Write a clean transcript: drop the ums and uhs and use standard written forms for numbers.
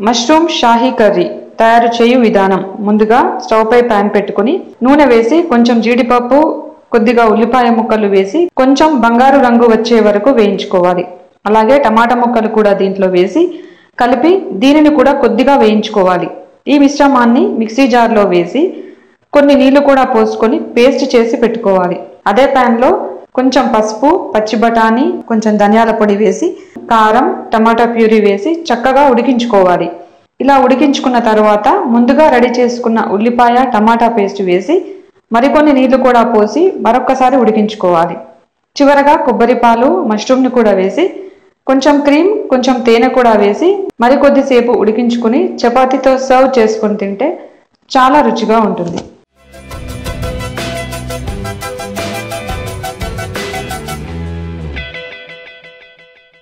Mushroom Shahi curry తయారు చేయు విధానం. ముందుగా స్టవ్ పై పాన్ పెట్టుకుని నూనె వేసి కొంచెం జీడిపప్పు, కొద్దిగా ఉల్లిపాయ ముక్కలు వేసి కొంచెం బంగారు రంగు వచ్చే వరకు వేయించుకోవాలి. అలాగే టమాటా ముక్కలు కూడా దీంట్లో వేసి కలిపి దీనిని కూడా కొద్దిగా వేయించుకోవాలి. ఈ మిశ్రమాన్ని మిక్సీ జార్లో వేసి కొన్ని నీళ్లు కూడా పోసుకొని పేస్ట్ చేసి పెట్టుకోవాలి. అదే ప్యాన్లో కొంచెం పసుపు, పచ్చి బఠానీ, కొంచెం ధనియాల పొడి వేసి కారం, టమాటా ప్యూరీ వేసి చక్కగా ఉడికించుకోవాలి. ఇలా ఉడికించుకున్న తర్వాత ముందుగా రెడీ చేసుకున్న ఉల్లిపాయ, టమాటా పేస్ట్ వేసి మరికొన్ని నీళ్లు కూడా పోసి మరొక్కసారి ఉడికించుకోవాలి. చివరగా కొబ్బరి పాలు, మష్రూమ్ని కూడా వేసి కొంచెం క్రీమ్, కొంచెం తేనె కూడా వేసి మరికొద్దిసేపు ఉడికించుకుని చపాతీతో సర్వ్ చేసుకుని తింటే చాలా రుచిగా ఉంటుంది.